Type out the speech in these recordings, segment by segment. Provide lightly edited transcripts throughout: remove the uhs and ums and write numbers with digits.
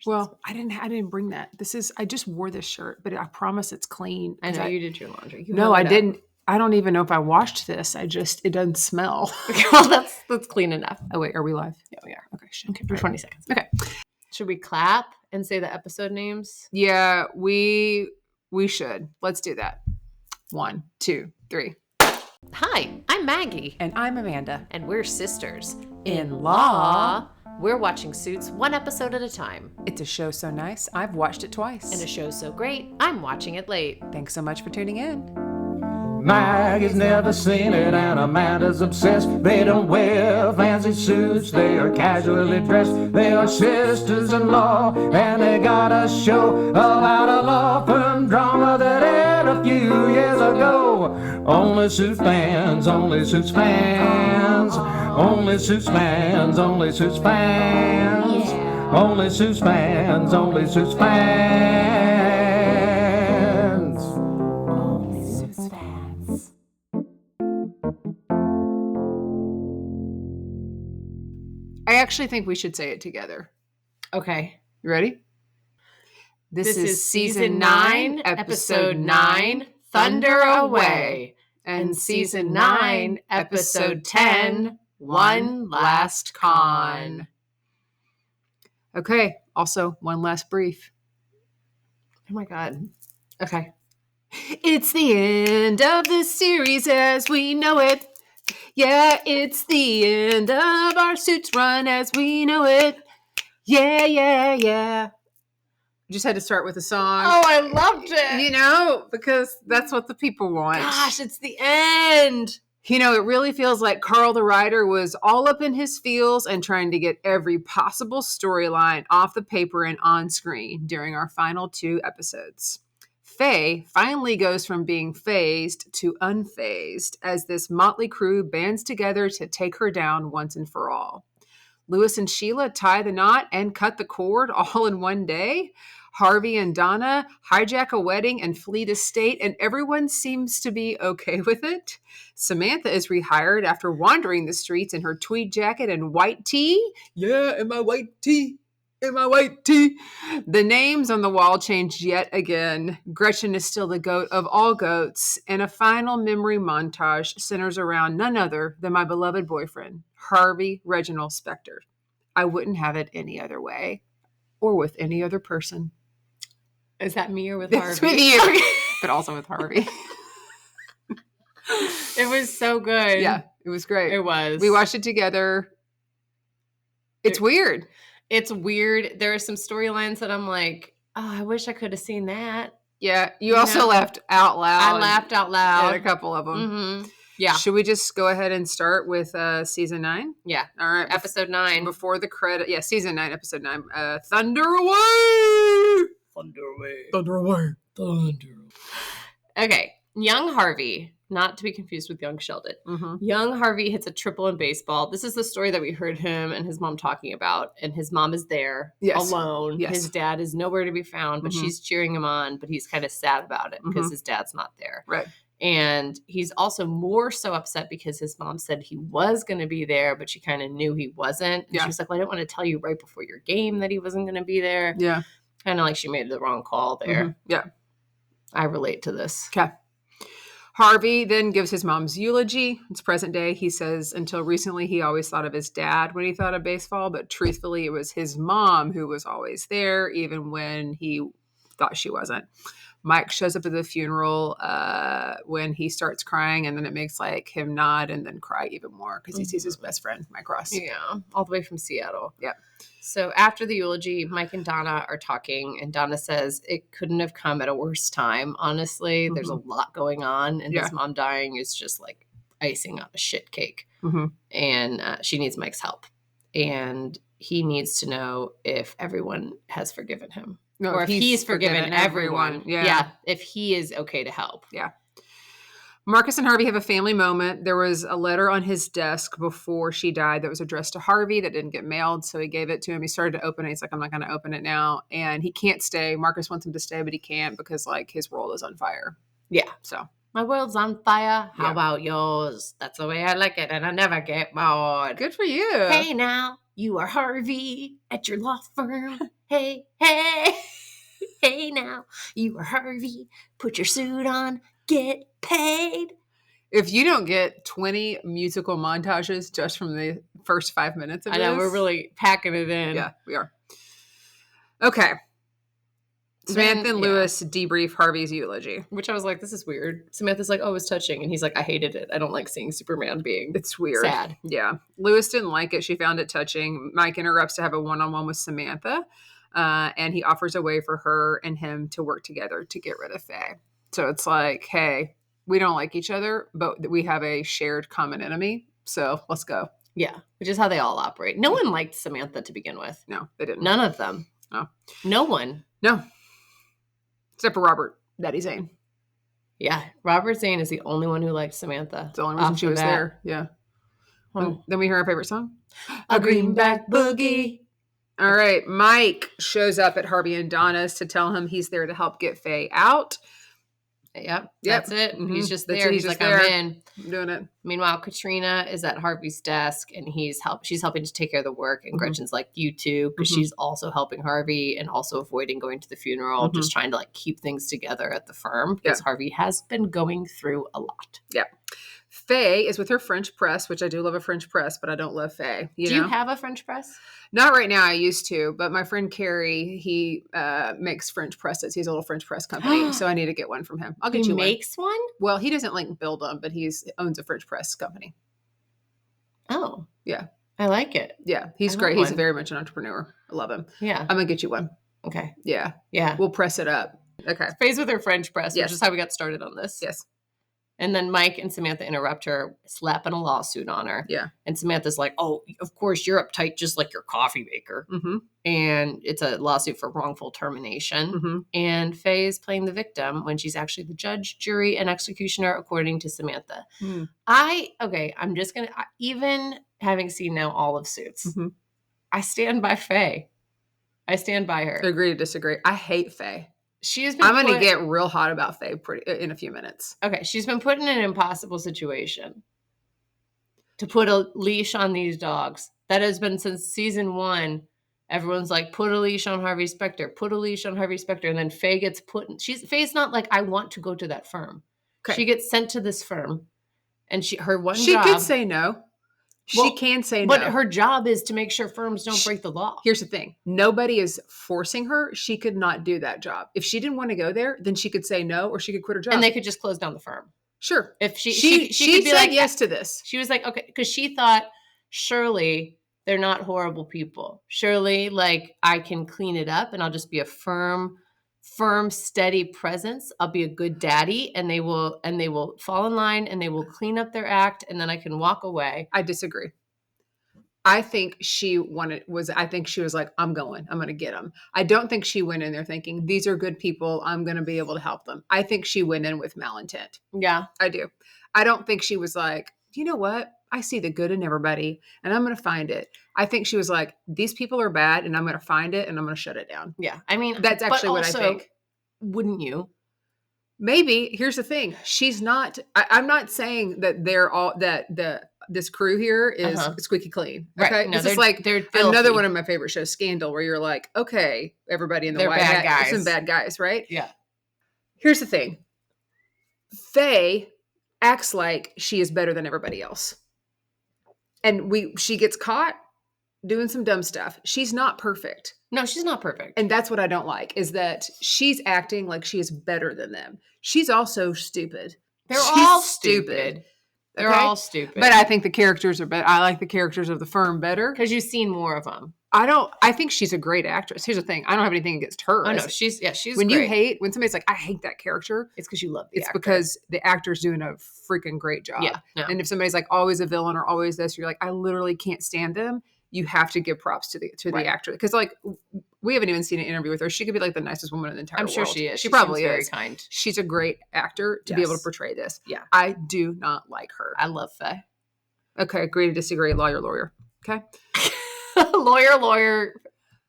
Well, I didn't bring that. I just wore this shirt, but I promise it's clean. I know you did your laundry. No, I didn't. I don't even know if I washed this. It doesn't smell. Well, that's clean enough. Oh, wait, are we live? Yeah, we are. Okay, shit. Okay, for 20 seconds. Okay. Should we clap and say the episode names? Yeah, we should. Let's do that. 1, 2, 3. Hi, I'm Maggie. And I'm Amanda. And we're sisters. In law. We're watching Suits one episode at a time. It's a show so nice, I've watched it twice. And a show so great, I'm watching it late. Thanks so much for tuning in. Maggie's never seen it and Amanda's obsessed. They don't wear fancy suits, they are casually dressed. They are sisters-in-law and they got a show about a law firm drama that aired a few years ago. Only Suits fans, only Suits fans, only Suits fans, only Suits fans, only Suits fans, only Suits fans. I actually think we should say it together. Okay. You ready? This is season 9, episode 9, Thunder Away. And season 9, episode 10, One Last Con. Okay. Also, one last brief. Oh my God. Okay. It's the end of the series as we know it. Yeah, it's the end of our Suits run as we know it. Yeah, yeah, yeah. Just had to start with a song. Oh, I loved it. You know, because that's what the people want. Gosh, it's the end. You know, it really feels like Carl the writer was all up in his feels and trying to get every possible storyline off the paper and on screen during our final 2 episodes. Faye finally goes from being phased to unfazed as this motley crew bands together to take her down once and for all. Lewis and Sheila tie the knot and cut the cord all in one day. Harvey and Donna hijack a wedding and flee the state, and everyone seems to be okay with it. Samantha is rehired after wandering the streets in her tweed jacket and white tee. Yeah, in my white tee. In my white tee. The names on the wall changed yet again. Gretchen is still the goat of all goats, and a final memory montage centers around none other than my beloved boyfriend, Harvey Reginald Spector. I wouldn't have it any other way, or with any other person. Is that me or with It's Harvey? with you, but also with Harvey. It was so good. Yeah, it was great. It was. We watched it together. It's weird. It's weird. There are some storylines that I'm like, oh, I wish I could have seen that. Yeah, you also laughed out loud. I laughed out loud. At a couple of them. Mm-hmm. Yeah. Should we just go ahead and start with season 9? Yeah. All right. Episode 9. Before the credit. Yeah, season 9, episode 9. Thunder Away! Thunder away. Thunder Away. Thunder. Okay. Young Harvey, not to be confused with young Sheldon. Mm-hmm. Young Harvey hits a triple in baseball. This is the story that we heard him and his mom talking about. And his mom is there alone. Yes. His dad is nowhere to be found, but she's cheering him on. But he's kind of sad about it because his dad's not there. Right. And he's also more so upset because his mom said he was going to be there, but she kind of knew he wasn't. And she was like, well, I didn't want to tell you right before your game that he wasn't going to be there. Yeah. Kind of like she made the wrong call there. Mm-hmm. Yeah. I relate to this. Okay. Harvey then gives his mom's eulogy. It's present day. He says, until recently, he always thought of his dad when he thought of baseball, but truthfully, it was his mom who was always there, even when he thought she wasn't. Mike shows up at the funeral when he starts crying, and then it makes like him nod and then cry even more because he sees his best friend, Mike Ross. Yeah, all the way from Seattle. Yeah. So after the eulogy, Mike and Donna are talking, and Donna says it couldn't have come at a worse time. Honestly, there's a lot going on, and his mom dying is just like icing on a shit cake. And she needs Mike's help, and he needs to know if everyone has forgiven him. No, or if he's forgiven everyone. Yeah. If he is okay to help. Yeah. Marcus and Harvey have a family moment. There was a letter on his desk before she died that was addressed to Harvey that didn't get mailed. So he gave it to him. He started to open it. He's like, I'm not going to open it now. And he can't stay. Marcus wants him to stay, but he can't because like his world is on fire. Yeah. So my world's on fire. How about yours? That's the way I like it. And I never get bored. Good for you. Hey now. You are Harvey at your law firm. Hey, hey, hey now. You are Harvey. Put your suit on. Get paid. If you don't get 20 musical montages just from the first 5 minutes of I know, we're really packing it in. Yeah, we are. Okay. Samantha and Lewis debrief Harvey's eulogy. Which I was like, this is weird. Samantha's like, oh, it was touching. And he's like, I hated it. I don't like seeing Superman being It's weird. sad. Yeah. Lewis didn't like it. She found it touching. Mike interrupts to have a one-on-one with Samantha. And he offers a way for her and him to work together to get rid of Faye. So it's like, hey, we don't like each other, but we have a shared common enemy. So let's go. Yeah, which is how they all operate. No one liked Samantha to begin with. No, they didn't. None of them. No. No one. No. Except for Robert, Daddy Zane. Yeah, Robert Zane is the only one who liked Samantha. It's the only reason she was there. Yeah. Oh. Then we hear our favorite song. A greenback boogie. All right. Mike shows up at Harvey and Donna's to tell him he's there to help get Faye out. Yep. That's it. Mm-hmm. He's just That's there. it. He's He's like, just I'm there. in. I'm doing it. Meanwhile, Katrina is at Harvey's desk and she's helping to take care of the work. And Gretchen's like, you too, because she's also helping Harvey and also avoiding going to the funeral, just trying to like keep things together at the firm because Harvey has been going through a lot. Yeah. Faye is with her French press, which I do love a French press, but I don't love Faye. Do you have a French press? Not right now. I used to, but my friend Carrie, he makes French presses. He has a little French press company, so I need to get one from him. I'll get you one. He makes one? Well, he doesn't like build them, but he owns a French press company. Oh. Yeah. I like it. Yeah. He's great. He's very much an entrepreneur. I love him. Yeah. I'm going to get you one. Okay. Yeah. Yeah. We'll press it up. Okay. Faye's with her French press, which is how we got started on this. Yes. And then Mike and Samantha interrupt her, slapping a lawsuit on her. Yeah. And Samantha's like, oh, of course, you're uptight just like your coffee maker. Mm-hmm. And it's a lawsuit for wrongful termination. Mm-hmm. And Faye is playing the victim when she's actually the judge, jury, and executioner, according to Samantha. Mm. I'm just going to, even having seen now all of Suits, I stand by Faye. I stand by her. Agree to disagree. I hate Faye. I'm going to get real hot about Faye in a few minutes. Okay, she's been put in an impossible situation to put a leash on these dogs. That has been since season 1. Everyone's like, put a leash on Harvey Specter, put a leash on Harvey Specter. And then Faye gets Faye's not like, I want to go to that firm. Okay. She gets sent to this firm. And she could say no. She can say no. But her job is to make sure firms don't break the law. Here's the thing. Nobody is forcing her. She could not do that job. If she didn't want to go there, then she could say no or she could quit her job. And they could just close down the firm. Sure. If she could be like yes to this. She was like, okay, because she thought, surely they're not horrible people. Surely, like, I can clean it up and I'll just be a firm, steady presence. I'll be a good daddy and they will fall in line and they will clean up their act and then I can walk away. I disagree. I think she was like, I'm going to get them. I don't think she went in there thinking these are good people. I'm going to be able to help them. I think she went in with malintent. Yeah, I do. I don't think she was like, you know what? I see the good in everybody and I'm going to find it. I think she was like, these people are bad and I'm going to find it and I'm going to shut it down. Yeah. I mean, that's actually what I think. Wouldn't you? Maybe. Here's the thing. She's not, I'm not saying that they're all, this crew here is squeaky clean. Okay. Right. No, this is like they're another one of my favorite shows, Scandal, where you're like, okay, everybody in the white hat, guys. Some bad guys, right? Yeah. Here's the thing. Faye acts like she is better than everybody else. And she gets caught doing some dumb stuff. She's not perfect. No, she's not perfect. And that's what I don't like, is that she's acting like she is better than them. She's also stupid. She's all stupid. They're all stupid. But I think the characters are better. I like the characters of the firm better. Because you've seen more of them. I think she's a great actress. Here's the thing. I don't have anything against her. Oh, no. She's when great. When somebody's like, I hate that character. It's because you love the actor. It's because the actor's doing a freaking great job. Yeah. No. And if somebody's like always a villain or always this, you're like, I literally can't stand them. You have to give props to the actor. Because like, we haven't even seen an interview with her. She could be like the nicest woman in the entire world. I'm sure she is. She probably is. Very kind. She's a great actor to be able to portray this. Yeah. I do not like her. I love Faye. Okay. Agree to disagree. Lawyer. Okay. Lawyer.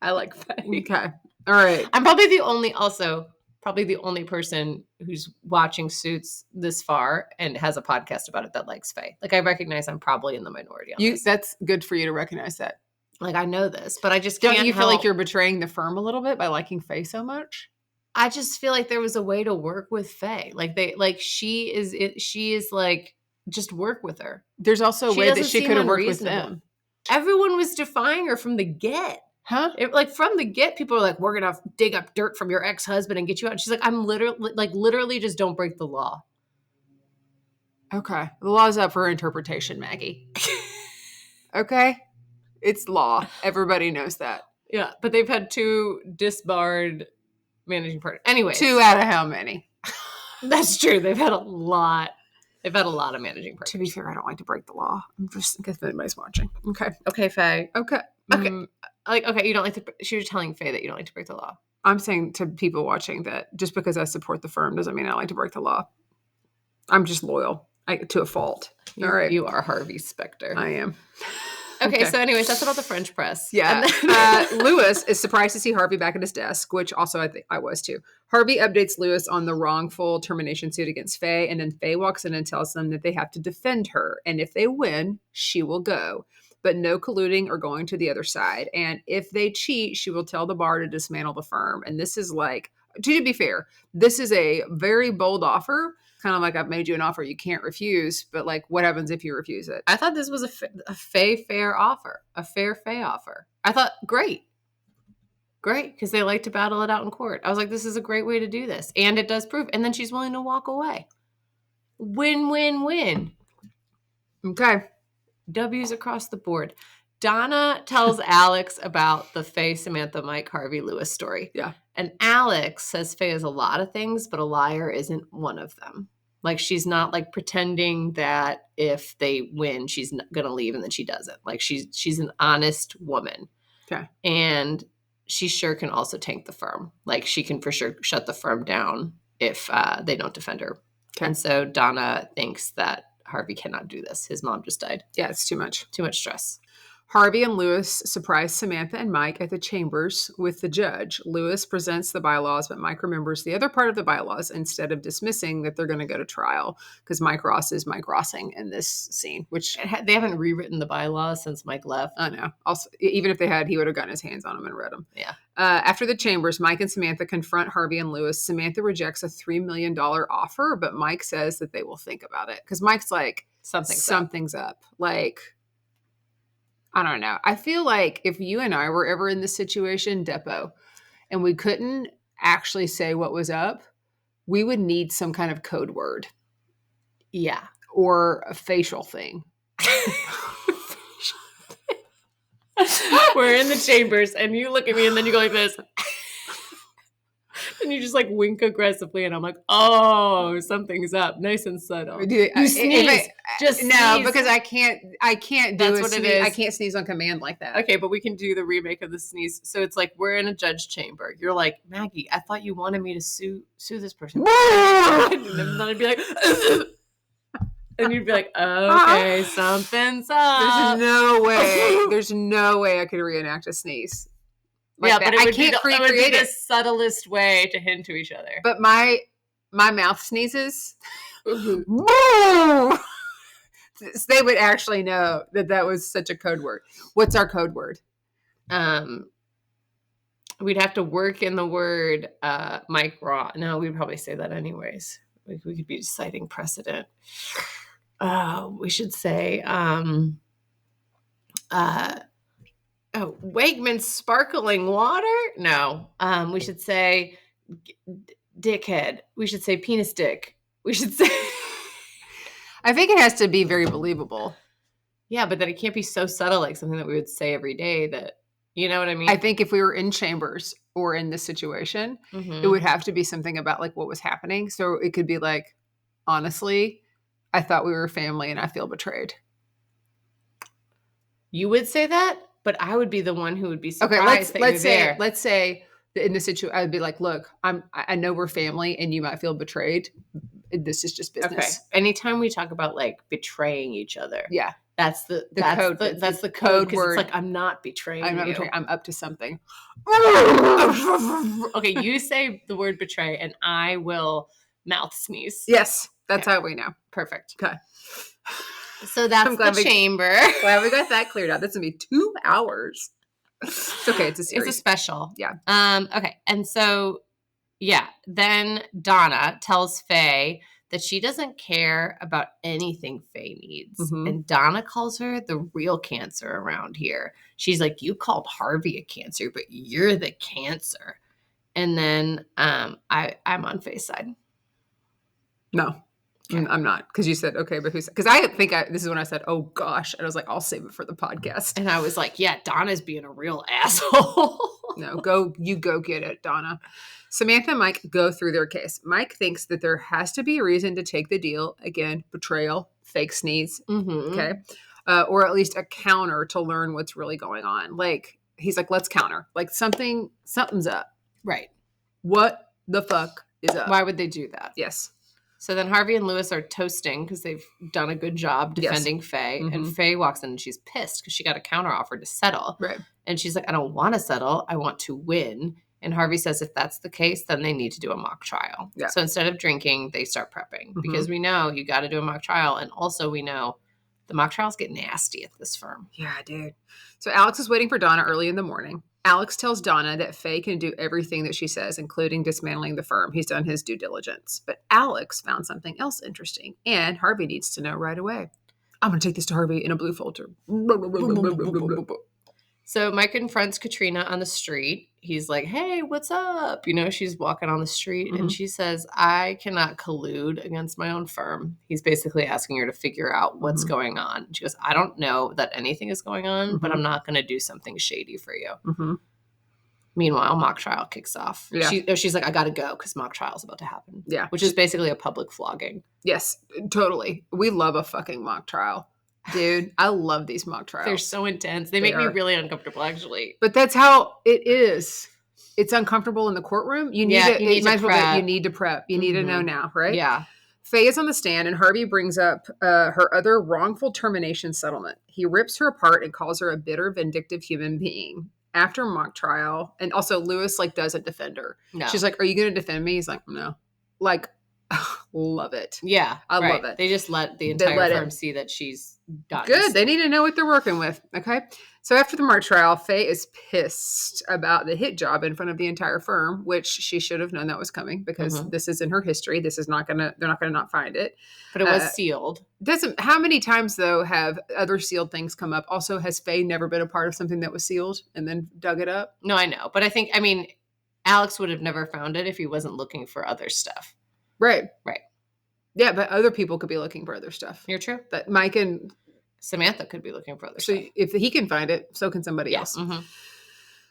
I like Faye. Okay. All right. I'm probably the only person who's watching Suits this far and has a podcast about it that likes Faye. Like, I recognize I'm probably in the minority on this. That's good for you to recognize that. Like, I know this, but I just Don't can't you feel like help- you're betraying the firm a little bit by liking Faye so much? I just feel like there was a way to work with Faye. Like she is like, just work with her. There's also a She way that doesn't she seem could have worked with unreasonable. them. Everyone was defying her from the get. Huh? Like from the get, people are like, we're going to dig up dirt from your ex-husband and get you out. And she's like, I'm literally just don't break the law. Okay. The law's up for interpretation, Maggie. Okay? It's law. Everybody knows that. Yeah, but they've had 2 disbarred managing partners. Anyway, 2 out of how many? That's true. They've had a lot. They've had a lot of managing partners. To be fair, I don't like to break the law. I'm just in case anybody's watching. Okay. Okay, Faye. Okay. Okay. Okay, you don't like to. She was telling Faye that you don't like to break the law. I'm saying to people watching that just because I support the firm doesn't mean I like to break the law. I'm just loyal to a fault. All right. You are Harvey Specter. I am. Okay, so anyways, that's about the French press. Yeah. Lewis is surprised to see Harvey back at his desk, which also I think I was too. Harvey updates Lewis on the wrongful termination suit against Faye, and then Faye walks in and tells them that they have to defend her, and if they win, she will go. But no colluding or going to the other side. And if they cheat, she will tell the bar to dismantle the firm. And this is like, to be fair, this is a very bold offer. Kind of like, I've made you an offer you can't refuse, but like, what happens if you refuse it? I thought this was a fair offer, a fair Faye offer. I thought, great, because they like to battle it out in court. I was like, this is a great way to do this. And it does prove. And then she's willing to walk away. Win, win, win. Okay. W's across the board. Donna tells Alex about the Faye, Samantha, Mike, Harvey, Lewis story. Yeah. And Alex says Faye is a lot of things, but a liar isn't one of them. Like, she's not like pretending that if they win, she's going to leave and then she doesn't. Like, she's an honest woman. Okay. And she sure can also tank the firm. Like, she can for sure shut the firm down if they don't defend her. Okay. And so Donna thinks that Harvey cannot do this. His mom just died. Yeah, it's too much. Too much stress. Harvey and Lewis surprise Samantha and Mike at the chambers with the judge. Lewis presents the bylaws, but Mike remembers the other part of the bylaws instead of dismissing that they're going to go to trial because Mike Ross is Mike Rossing in this scene, which they haven't rewritten the bylaws since Mike left. I know. Also, even if they had, he would have gotten his hands on them and read them. Yeah. After the chambers, Mike and Samantha confront Harvey and Lewis. Samantha rejects a $3 million offer, but Mike says that they will think about it because Mike's like, something's up. Like, I don't know. I feel like if you and I were ever in this situation, Depo, and we couldn't actually say what was up, we would need some kind of code word. Yeah. Or a facial thing. We're in the chambers and you look at me and then you go like this. And you just like wink aggressively, and I'm like, "Oh, something's up." Nice and subtle. You sneeze. Just no, sneeze. because I can't do That's a what sneeze. it is. I can't sneeze on command like that. Okay, but we can do the remake of the sneeze. So it's like we're in a judge chamber. You're like, Maggie, I thought you wanted me to sue this person. And then I'd be like, and you'd be like, okay, something's up. There's no way I could reenact a sneeze. Like yeah, that. but it would be the subtlest way to hint to each other. But my mouth sneezes. They would actually know that was such a code word. What's our code word? We'd have to work in the word Mike Raw. No, we'd probably say that anyways. We could be citing precedent. We should say Wakeman's sparkling water? No. We should say dickhead. We should say penis dick. We should say I think it has to be very believable. Yeah, but then it can't be so subtle, like something that we would say every day that, you know what I mean? I think if we were in chambers or in this situation, it would have to be something about like what was happening. So it could be like, honestly, I thought we were family and I feel betrayed. You would say that? But I would be the one who would be surprised let's say in the situation, I'd be like, look, I know we're family and you might feel betrayed. This is just business. Okay. Anytime we talk about like betraying each other. Yeah. That's the code. That's the code word. It's like, I'm not betraying you. I'm up to something. Okay. You say the word betray and I will mouth sneeze. Yes. That's how we know. Perfect. Okay. So that's the chamber. Glad we got that cleared out. That's going to be 2 hours. It's okay. It's a series. It's a special. Yeah. Okay. And so, yeah. Then Donna tells Faye that she doesn't care about anything Faye needs. Mm-hmm. And Donna calls her the real cancer around here. She's like, you called Harvey a cancer, but you're the cancer. And then I'm on Faye's side. No. Okay. I'm not, because you said, okay, but who's, because I think this is when I said, oh gosh, and I was like, I'll save it for the podcast. And I was like, yeah, Donna's being a real asshole. No, go get it, Donna. Samantha and Mike go through their case. Mike thinks that there has to be a reason to take the deal. Again, betrayal, fake sneeze, okay? Or at least a counter to learn what's really going on. Like, he's like, let's counter. Like, something's up. Right. What the fuck is up? Why would they do that? Yes. So then Harvey and Lewis are toasting because they've done a good job defending Faye. Mm-hmm. And Faye walks in and she's pissed because she got a counteroffer to settle. Right. And she's like, I don't want to settle. I want to win. And Harvey says if that's the case, then they need to do a mock trial. Yeah. So instead of drinking, they start prepping because we know you got to do a mock trial. And also we know the mock trials get nasty at this firm. Yeah, dude. So Alex is waiting for Donna early in the morning. Alex tells Donna that Faye can do everything that she says, including dismantling the firm. He's done his due diligence. But Alex found something else interesting, and Harvey needs to know right away. I'm going to take this to Harvey in a blue folder. So Mike confronts Katrina on the street. He's like, hey, what's up? You know, she's walking on the street, and she says, I cannot collude against my own firm. He's basically asking her to figure out what's going on. She goes, I don't know that anything is going on, but I'm not going to do something shady for you. Meanwhile, mock trial kicks off. Yeah. She's like, I got to go because mock trial is about to happen. Yeah. Which is basically a public flogging. Yes, totally. We love a fucking mock trial. Dude, I love these mock trials. They're so intense. They make me really uncomfortable, actually. But that's how it is. It's uncomfortable in the courtroom. You need to prep. You need to prep. You need to know now, right? Yeah. Faye is on the stand, and Harvey brings up her other wrongful termination settlement. He rips her apart and calls her a bitter, vindictive human being. After mock trial, and also Lewis doesn't defend her. No. She's like, "Are you going to defend me?" He's like, "No." Love it. Yeah, I love it. They just let the entire firm see that she's got good. They need to know what they're working with. Okay. So after the mock trial, Faye is pissed about the hit job in front of the entire firm, which she should have known that was coming because this is in her history. This is they're not gonna not find it. But it was sealed. How many times though have other sealed things come up? Also, has Faye never been a part of something that was sealed and then dug it up? No, I know. But Alex would have never found it if he wasn't looking for other stuff. Right. Right. Yeah, but other people could be looking for other stuff. You're true. But Mike and Samantha could be looking for other stuff. So if he can find it, so can somebody else.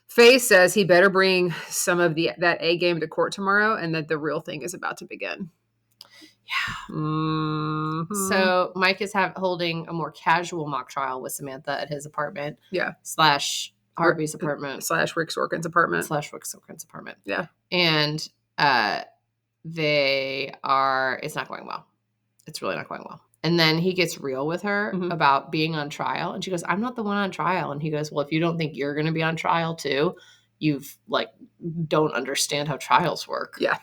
Faye says he better bring some of that A game to court tomorrow and that the real thing is about to begin. Yeah. So Mike is holding a more casual mock trial with Samantha at his apartment. Yeah. / Harvey's apartment. / Rick Sorkin's apartment. / Rick Sorkin's apartment. Yeah. And it's not going well. It's really not going well. And then he gets real with her about being on trial. And she goes, I'm not the one on trial. And he goes, well, if you don't think you're going to be on trial too, you've don't understand how trials work. Yeah.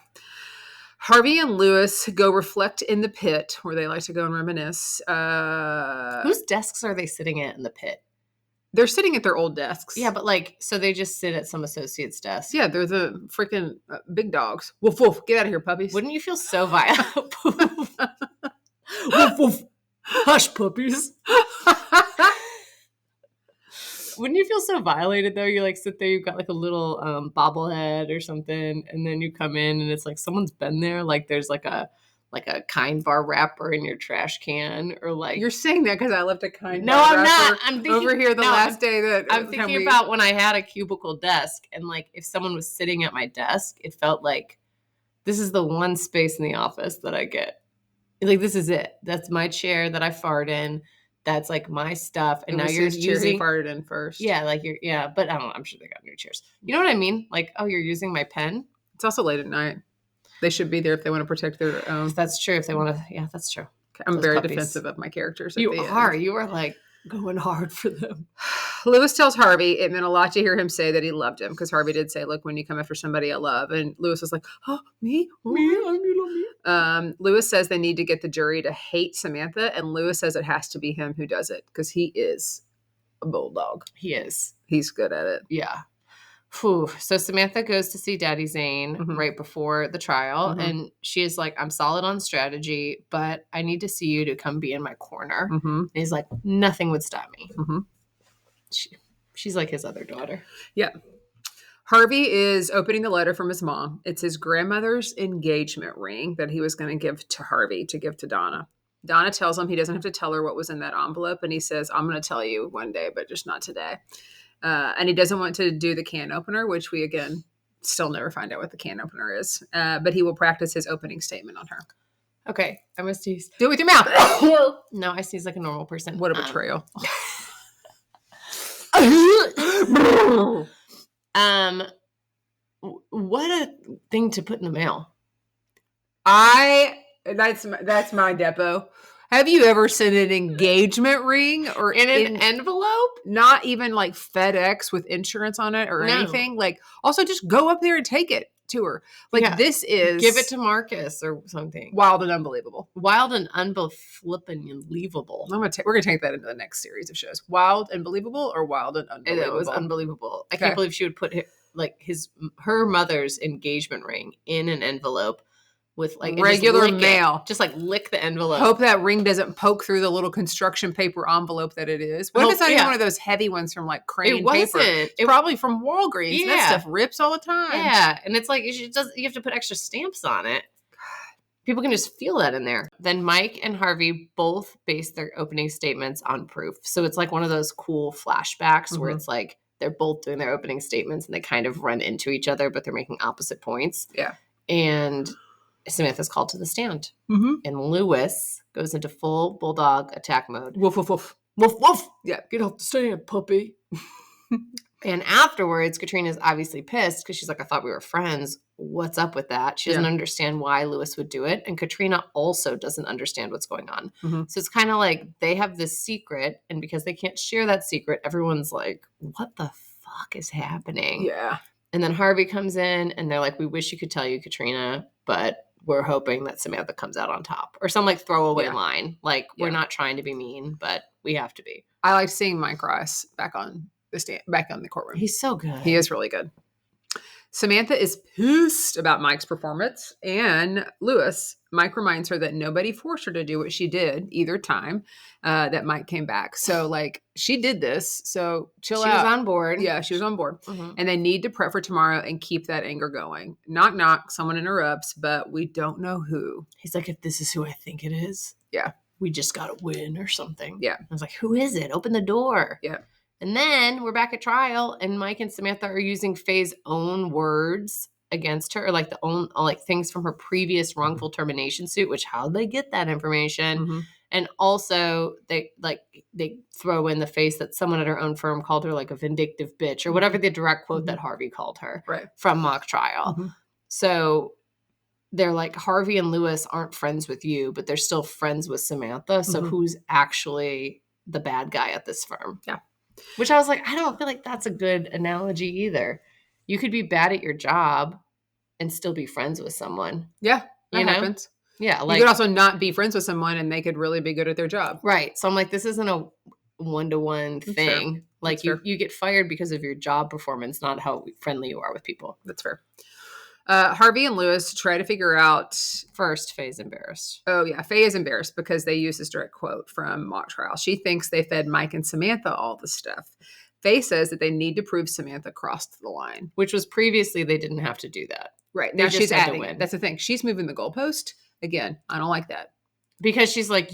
Harvey and Lewis go reflect in the pit where they like to go and reminisce. Whose desks are they sitting at in the pit? They're sitting at their old desks. Yeah, but so they just sit at some associate's desk. Yeah, they're the freaking big dogs. Woof, woof. Get out of here, puppies. Wouldn't you feel so violent? Woof, woof. Hush, puppies. Wouldn't you feel so violated, though? You sit there, you've got a little bobblehead or something, and then you come in and it's someone's been there. There's a Kind Bar wrapper in your trash can, or you're saying that because I left a Kind Bar Bar wrapper not. I'm thinking, over here the last day that I'm thinking about when I had a cubicle desk, and if someone was sitting at my desk, it felt like this is the one space in the office that I get. This is it. That's my chair that I fart in. That's my stuff. And now you're using farted in first. Yeah, but I don't know. I'm sure they got new chairs. You know what I mean? You're using my pen. It's also late at night. They should be there if they want to protect their own. That's true. If they want to, yeah, that's true. I'm very defensive of my characters. You are. You are Going hard for them. Lewis tells Harvey it meant a lot to hear him say that he loved him, because Harvey did say, look, when you come after somebody I love. And Lewis was like, oh, me? Oh, Me? You love me? Lewis says they need to get the jury to hate Samantha, and Lewis says it has to be him who does it, because he is a bulldog. He is. He's good at it. Yeah. Whew. So Samantha goes to see Daddy Zane right before the trial, and she is like, I'm solid on strategy, but I need to see you to come be in my corner. And he's like, nothing would stop me. She's like his other daughter. Yeah. Harvey is opening the letter from his mom. It's his grandmother's engagement ring that he was going to give to Harvey to give to Donna. Donna tells him he doesn't have to tell her what was in that envelope, and he says, I'm going to tell you one day, but just not today. And he doesn't want to do the can opener, which we, again, still never find out what the can opener is. But he will practice his opening statement on her. Okay. I must sneeze. Do it with your mouth. No, I sneeze like a normal person. What a betrayal. What a thing to put in the mail. That's my depot. Have you ever sent an engagement ring or in an envelope? Not even like FedEx with insurance on it or anything. Like, also just go up there and take it to her. Like, this is... Give it to Marcus or something. Wild and unbelievable. Wild and unbelievable. We're going to take that into the next series of shows. Wild and believable or wild and unbelievable? It was unbelievable. I can't believe she would put her mother's engagement ring in an envelope with like regular mail. Just like lick the envelope. Hope that ring doesn't poke through the little construction paper envelope that it is. What if it's not even one of those heavy ones from like Crane paper? It's probably from Walgreens. Yeah. That stuff rips all the time. Yeah. And it's like you have to put extra stamps on it. People can just feel that in there. Then Mike and Harvey both base their opening statements on proof. So it's like one of those cool flashbacks where it's like they're both doing their opening statements and they kind of run into each other, but they're making opposite points. Yeah. And Samantha's called to the stand. And Lewis goes into full bulldog attack mode. Woof, woof, woof. Woof, woof. Yeah. Get off the stand, puppy. And afterwards, Katrina's obviously pissed because she's like, I thought we were friends. What's up with that? She doesn't understand why Lewis would do it. And Katrina also doesn't understand what's going on. So it's kind of like they have this secret. And because they can't share that secret, everyone's like, what the fuck is happening? Yeah. And then Harvey comes in and they're like, we wish you could tell you, Katrina, but we're hoping that Samantha comes out on top, or some like throwaway line. Like, we're not trying to be mean, but we have to be. I like seeing Mike Ross back on the courtroom. He's so good. He is really good. Samantha is pissed about Mike's performance, and Mike reminds her that nobody forced her to do what she did either time that Mike came back. So, like, she did this, so chill out. She was on board. Yeah, she was on board. And they need to prep for tomorrow and keep that anger going. Knock, knock, someone interrupts, but we don't know who. He's like, if this is who I think it is, we just got to win or something. Yeah. I was like, who is it? Open the door. Yeah. And then we're back at trial, and Mike and Samantha are using Faye's own words against her, or like things from her previous wrongful termination suit, which how'd they get that information? And also they throw in the face that someone at her own firm called her like a vindictive bitch, or whatever the direct quote that Harvey called her from mock trial. So they're like, Harvey and Lewis aren't friends with you, but they're still friends with Samantha. So who's actually the bad guy at this firm? Yeah. Which I was like, I don't feel like that's a good analogy either. You could be bad at your job and still be friends with someone. Yeah, that happens. Yeah. Like, you could also not be friends with someone and they could really be good at their job. Right. So I'm like, this isn't a one-to-one thing. Fair. Like, you get fired because of your job performance, not how friendly you are with people. That's fair. Harvey and Lewis try to figure out... First, Faye's embarrassed. Oh, yeah. Faye is embarrassed because they use this direct quote from mock trial. She thinks they fed Mike and Samantha all the stuff. Faye says that they need to prove Samantha crossed the line. Which was previously they didn't have to do that. Right. Now she's adding it. That's the thing. She's moving the goalpost. Again, I don't like that. Because she's like,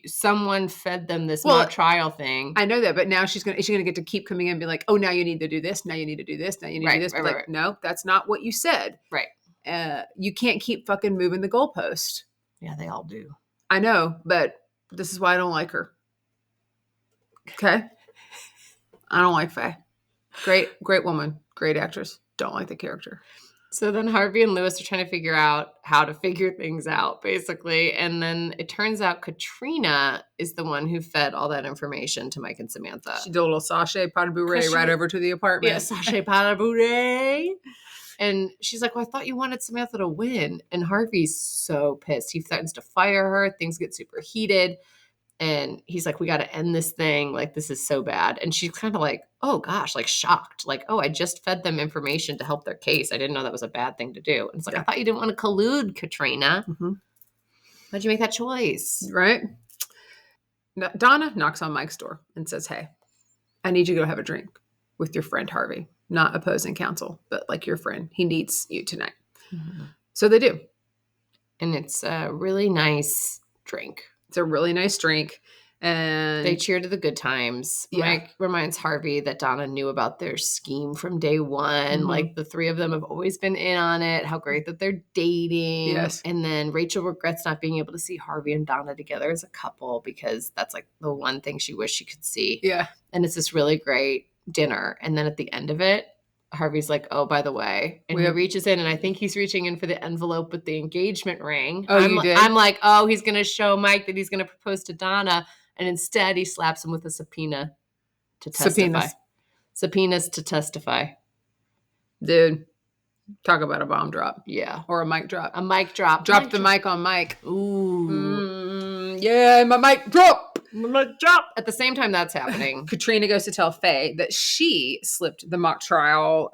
someone fed them this mock trial thing. I know that, but now is she gonna get to keep coming in and be like, oh, now you need to do this, now you need to do this, now you need to do this. Right. No, that's not what you said. Right. You can't keep fucking moving the goalpost. Yeah, they all do. I know, but this is why I don't like her. Okay? I don't like Faye. Great woman, great actress. Don't like the character. So then Harvey and Lewis are trying to figure out how to figure things out, basically. And then it turns out Katrina is the one who fed all that information to Mike and Samantha. She did a little sachet pas de bourrée right over to the apartment. Yeah, sachet pas de bourrée. And she's like, well, I thought you wanted Samantha to win. And Harvey's so pissed. He threatens to fire her. Things get super heated. And he's like, we got to end this thing. Like, this is so bad. And she's kind of like, oh, gosh, like shocked. Like, oh, I just fed them information to help their case. I didn't know that was a bad thing to do. And it's like, I thought you didn't want to collude, Katrina. Mm-hmm. Why'd you make that choice? Right. Donna knocks on Mike's door and says, hey, I need you to go have a drink with your friend Harvey. Not opposing counsel, but like your friend. He needs you tonight. Mm-hmm. So they do. And it's a really nice drink. It's a really nice drink. And they cheer to the good times. Yeah. Mike reminds Harvey that Donna knew about their scheme from day one. Mm-hmm. Like the three of them have always been in on it. How great that they're dating. Yes. And then Rachel regrets not being able to see Harvey and Donna together as a couple because that's like the one thing she wished she could see. Yeah. And it's this really great dinner. And then at the end of it, Harvey's like, oh, by the way. And he reaches in, and I think he's reaching in for the envelope with the engagement ring. Oh, you did? I'm like, oh, he's going to show Mike that he's going to propose to Donna. And instead, he slaps him with a subpoena to testify. Subpoenas to testify. Dude, talk about a bomb drop. Yeah. Or a mic drop. A mic drop. Drop the mic on Mike. Ooh. Yeah, my mic drop. My drop. At the same time that's happening, Katrina goes to tell Faye that she slipped the mock trial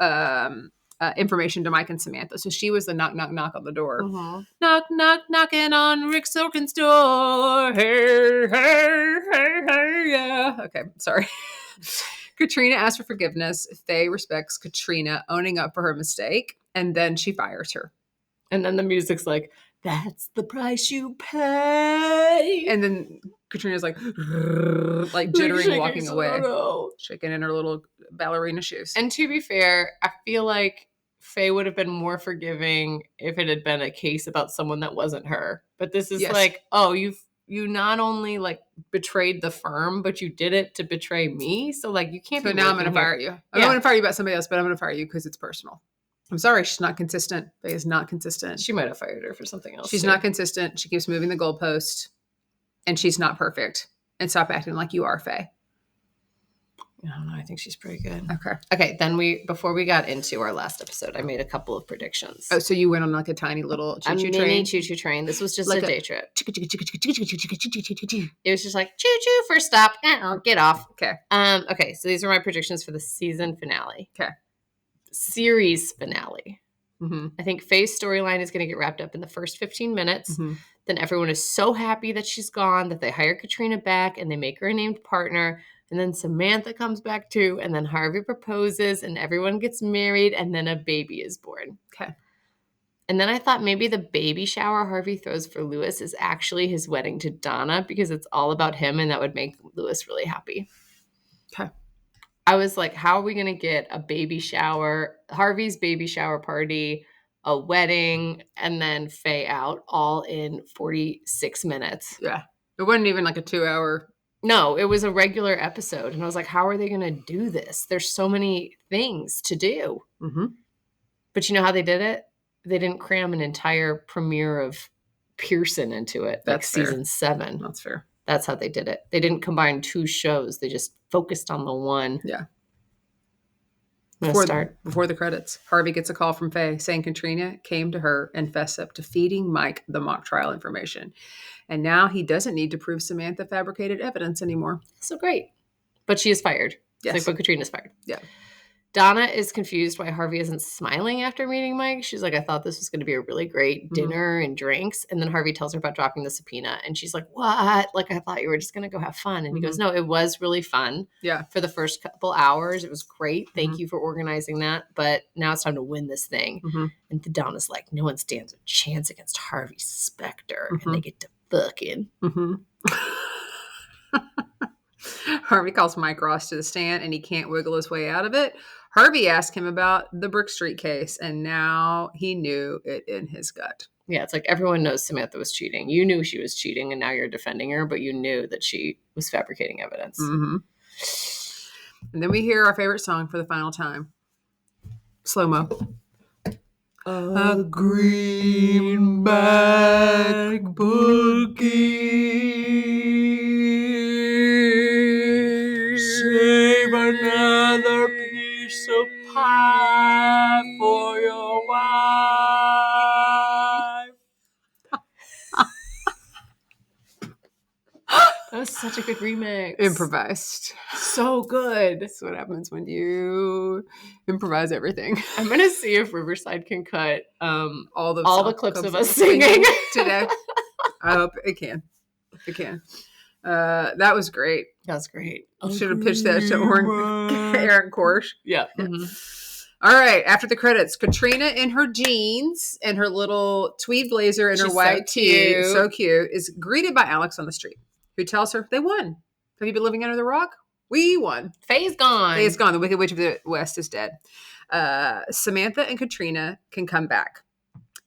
information to Mike and Samantha. So she was the knock, knock, knock on the door. Mm-hmm. Knock, knock, knocking on Rick Silkin's door. Hey, hey, hey, hey, yeah. Okay, sorry. Katrina asks for forgiveness. Faye respects Katrina owning up for her mistake, and then she fires her. And then the music's like, that's the price you pay. And then Katrina's like jittering, walking away. Shaking in her little ballerina shoes. And to be fair, I feel like Faye would have been more forgiving if it had been a case about someone that wasn't her. But this is like, oh, you not only like betrayed the firm, but you did it to betray me. So like you can't. So now I'm going to fire you. I'm not going to fire you about somebody else, but I'm going to fire you because it's personal. I'm sorry, she's not consistent. Faye is not consistent. She might have fired her for something else. She's not consistent. She keeps moving the goalpost, and she's not perfect. And stop acting like you are, Faye. I don't know. I think she's pretty good. Okay. Then before we got into our last episode, I made a couple of predictions. Oh, so you went on like a tiny little choo-choo train? Mini choo-choo train. This was just like a day trip. It was just like choo-choo, first stop. Get off. Okay. Okay. So these are my predictions for the season finale. Okay. Series finale. Mm-hmm. I think Faye's storyline is going to get wrapped up in the first 15 minutes. Mm-hmm. Then everyone is so happy that she's gone that they hire Katrina back and they make her a named partner. And then Samantha comes back too. And then Harvey proposes and everyone gets married. And then a baby is born. Okay. And then I thought maybe the baby shower Harvey throws for Lewis is actually his wedding to Donna because it's all about him and that would make Lewis really happy. Okay. I was like, how are we going to get a baby shower, Harvey's baby shower party, a wedding, and then Faye out all in 46 minutes? Yeah. It wasn't even like a 2-hour. No, it was a regular episode. And I was like, how are they going to do this? There's so many things to do. Mm-hmm. But you know how they did it? They didn't cram an entire premiere of Pearson into it. That's like fair. Season 7. That's fair. That's how they did it. They didn't combine 2 shows. They just focused on the one. Yeah. Before the credits, Harvey gets a call from Faye saying Katrina came to her and fessed up to feeding Mike the mock trial information. And now he doesn't need to prove Samantha fabricated evidence anymore. So great. But she is fired. Yes. Like, but Katrina's fired. Yeah. Donna is confused why Harvey isn't smiling after meeting Mike. She's like, I thought this was going to be a really great dinner and drinks. And then Harvey tells her about dropping the subpoena. And she's like, what? Like, I thought you were just going to go have fun. And he goes, no, it was really fun. Yeah. For the first couple hours. It was great. Thank you for organizing that. But now it's time to win this thing. And Donna's like, no one stands a chance against Harvey Specter. And they get to fucking. Harvey calls Mike Ross to the stand and he can't wiggle his way out of it. Harvey asked him about the Brick Street case and now he knew it in his gut. Yeah, it's like everyone knows Samantha was cheating. You knew she was cheating and now you're defending her, but you knew that she was fabricating evidence. And then we hear our favorite song for the final time. Slow-mo. a greenback boogie. Save another piece of pie for your wife. That was such a good remix. Improvised. So good. That's what happens when you improvise everything. I'm gonna see if Riverside can cut all the clips of us singing singing today. I hope it can. It can. That was great. That's great. Should have pitched that to Aaron Korsh. Yeah. All right. After the credits, Katrina in her jeans and her little tweed blazer and her white tee, so cute, is greeted by Alex on the street, who tells her they won. Have you been living under the rock? We won. Faye's gone. Faye's gone. The Wicked Witch of the West is dead. Samantha and Katrina can come back.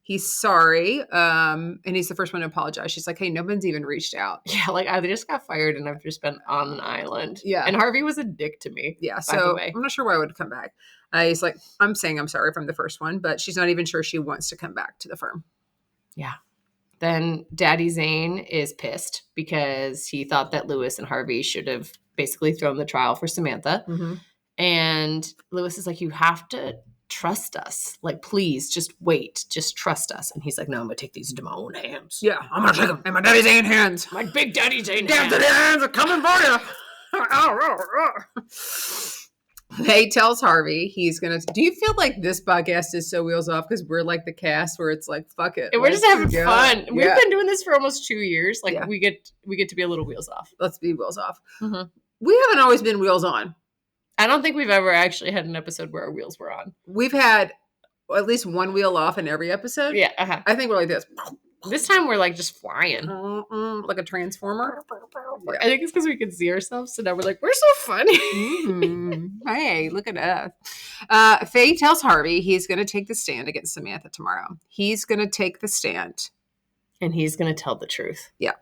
He's sorry. And he's the first one to apologize. She's like, hey, no one's even reached out. Yeah, like I just got fired and I've just been on an island. Yeah. And Harvey was a dick to me. Yeah. So I'm not sure why I would come back. He's like, I'm saying I'm sorry from the first one, but she's not even sure she wants to come back to the firm. Yeah. Then Daddy Zane is pissed because he thought that Lewis and Harvey should have basically thrown the trial for Samantha. Mm-hmm. And Lewis is like, you have to trust us. Like, please just wait. Just trust us. And he's like, no, I'm going to take these into my own hands. Yeah, I'm going to take them in my Daddy Zane hands. My big Daddy Zane hands. Daddy hands are coming for you. Faye tells Harvey he's going to... Do you feel like this podcast is so wheels off because we're like the cast where it's like, fuck it. And we're just having fun. Yeah. We've been doing this for almost 2 years. Like, we get to be a little wheels off. Let's be wheels off. Mm-hmm. We haven't always been wheels on. I don't think we've ever actually had an episode where our wheels were on. We've had at least one wheel off in every episode. Yeah. Uh-huh. I think we're like this. This time we're like just flying. Like a transformer. Yeah. I think it's because we can see ourselves. So now we're like, we're so funny. Hey, look at us. Faye tells Harvey he's going to take the stand against Samantha tomorrow. He's going to take the stand. And he's going to tell the truth. Yeah.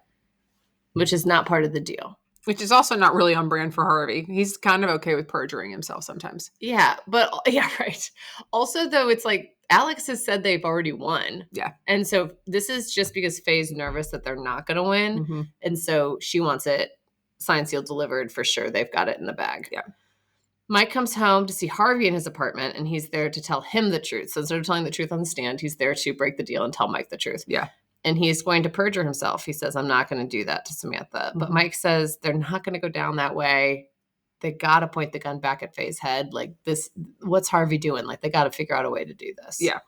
Which is not part of the deal. Which is also not really on brand for Harvey. He's kind of okay with perjuring himself sometimes. Yeah, but yeah, right. Also, though, it's like Alex has said they've already won. Yeah. And so this is just because Faye's nervous that they're not going to win. Mm-hmm. And so she wants it signed, sealed, delivered for sure. They've got it in the bag. Yeah. Mike comes home to see Harvey in his apartment, and he's there to tell him the truth. So instead of telling the truth on the stand, he's there to break the deal and tell Mike the truth. Yeah. And he's going to perjure himself. He says, I'm not going to do that to Samantha. Mm-hmm. But Mike says they're not going to go down that way. They got to point the gun back at Faye's head. Like, this, what's Harvey doing? Like, they got to figure out a way to do this. Yeah.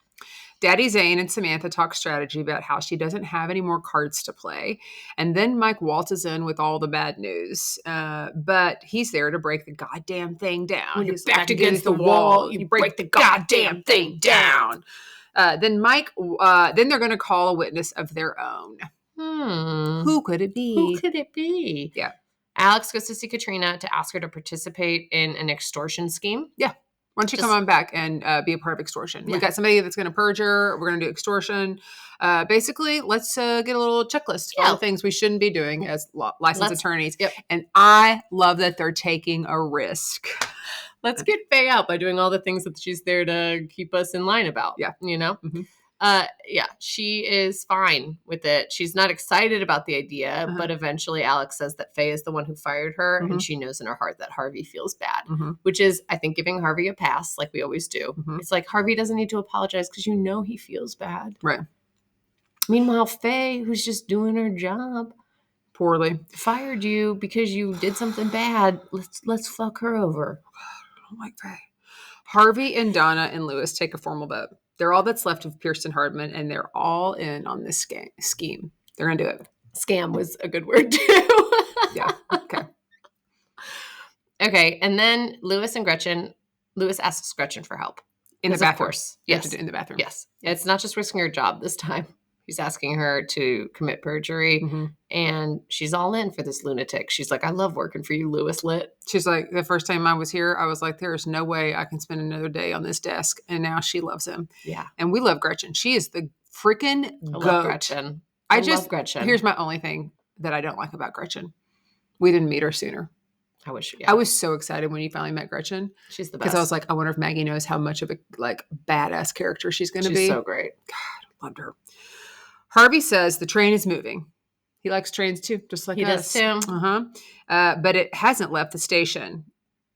Daddy Zane and Samantha talk strategy about how she doesn't have any more cards to play. And then Mike waltzes in with all the bad news. But he's there to break the goddamn thing down. When you're backed against the wall, you break the goddamn thing down. Then they're going to call a witness of their own. Who could it be? Who could it be? Yeah. Alex goes to see Katrina to ask her to participate in an extortion scheme. Yeah. Why don't you come on back and be a part of extortion? Yeah. We got somebody that's going to perjure. We're going to do extortion. Basically, let's get a little checklist of all the things we shouldn't be doing as licensed attorneys. Yep. And I love that they're taking a risk. Let's get Faye out by doing all the things that she's there to keep us in line about. Yeah. You know? Mm-hmm. Yeah, she is fine with it. She's not excited about the idea, but eventually Alex says that Faye is the one who fired her, and she knows in her heart that Harvey feels bad, which is, I think, giving Harvey a pass, like we always do. It's like, Harvey doesn't need to apologize because you know he feels bad. Right. Meanwhile, Faye, who's just doing her job, poorly, fired you because you did something bad. Let's fuck her over. I don't like Faye. Harvey and Donna and Lewis take a formal vote. They're all that's left of Kirsten Hardman, and they're all in on this scheme. They're going to do it. Scam was a good word, too. Yeah. Okay. Okay. And then Lewis asks Gretchen for help. In the bathroom. Of course. Yes. In the bathroom. Yes. It's not just risking her job this time. He's asking her to commit perjury, and she's all in for this lunatic. She's like, I love working for you, Lewis Lit. She's like, the first time I was here, I was like, there's no way I can spend another day on this desk. And now she loves him. Yeah. And we love Gretchen. She is the freaking goat. Love Gretchen. I love Gretchen. Here's my only thing that I don't like about Gretchen. We didn't meet her sooner. I wish. I was so excited when you finally met Gretchen. She's the best. Because I was like, I wonder if Maggie knows how much of a like badass character she's going to be. She's so great. God, loved her. Harvey says the train is moving. He likes trains too, just like us. He does too. But it hasn't left the station.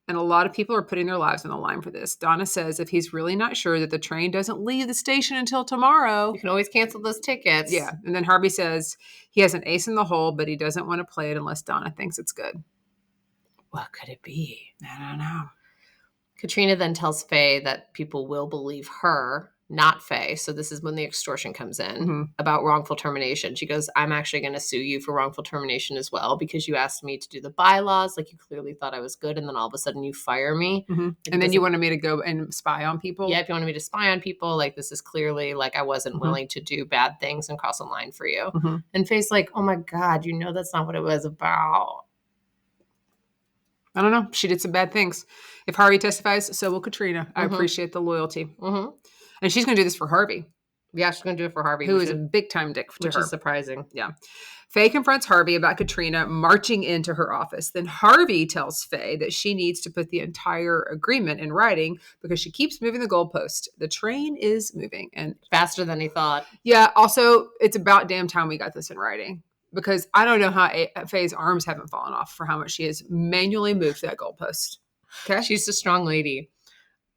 And a lot of people are putting their lives on the line for this. Donna says if he's really not sure that the train doesn't leave the station until tomorrow. You can always cancel those tickets. Yeah. And then Harvey says he has an ace in the hole, but he doesn't want to play it unless Donna thinks it's good. What could it be? I don't know. Katrina then tells Faye that people will believe her, not Faye. So this is when the extortion comes in about wrongful termination. She goes, I'm actually going to sue you for wrongful termination as well because you asked me to do the bylaws. Like you clearly thought I was good. And then all of a sudden you fire me. And then you wanted me to go and spy on people. Yeah, if you wanted me to spy on people, like this is clearly like I wasn't willing to do bad things and cross a line for you. And Faye's like, oh my God, you know that's not what it was about. I don't know. She did some bad things. If Harvey testifies, so will Katrina. I appreciate the loyalty. And she's going to do this for Harvey. Yeah, she's going to do it for Harvey. Who is a big time dick to her. Which is surprising. Yeah. Faye confronts Harvey about Katrina marching into her office. Then Harvey tells Faye that she needs to put the entire agreement in writing because she keeps moving the goalpost. The train is moving. And faster than he thought. Yeah. Also, it's about damn time we got this in writing. Because I don't know how Faye's arms haven't fallen off for how much she has manually moved that goalpost. Okay. She's a strong lady.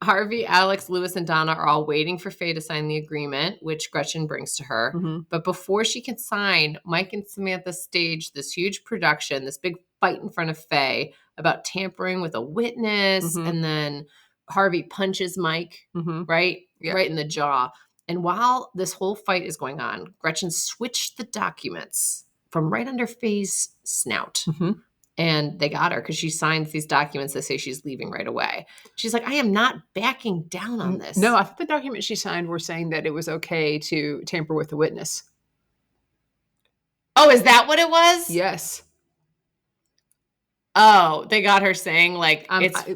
Harvey, Alex, Lewis, and Donna are all waiting for Faye to sign the agreement, which Gretchen brings to her. But before she can sign, Mike and Samantha stage this huge production, this big fight in front of Faye about tampering with a witness. And then Harvey punches Mike, right? Yeah. Right in the jaw. And while this whole fight is going on, Gretchen switched the documents from right under Faye's snout. And they got her because she signs these documents that say she's leaving right away. She's like, I am not backing down on this. No, I thought the documents she signed were saying that it was okay to tamper with the witness. Oh, is that what it was? Yes. Oh, they got her saying like,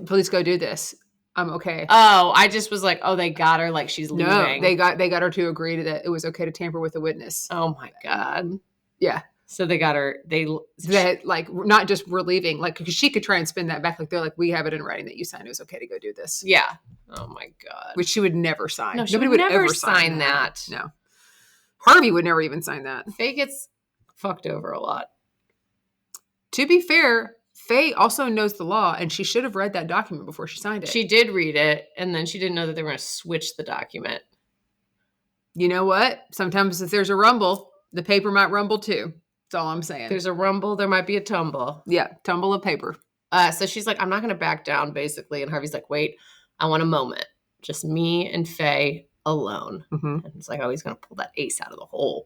please go do this. I'm okay. Oh, I just was like, oh, they got her like she's leaving. No, they got her to agree to that it was okay to tamper with the witness. Oh my God. Yeah. So they got her, that like, not just we're leaving, like, because she could try and spin that back. Like, they're like, we have it in writing that you signed. It was okay to go do this. Yeah. Oh my God. Which she would never sign. No, nobody would ever sign that. No. Harvey would never even sign that. Faye gets fucked over a lot. To be fair, Faye also knows the law, and she should have read that document before she signed it. She did read it, and then she didn't know that they were going to switch the document. You know what? Sometimes if there's a rumble, the paper might rumble too. That's all I'm saying. There's a rumble, there might be a tumble. Yeah, tumble of paper. So she's like, I'm not going to back down, basically. And Harvey's like, wait, I want a moment. Just me and Faye alone. And it's like, oh, he's going to pull that ace out of the hole.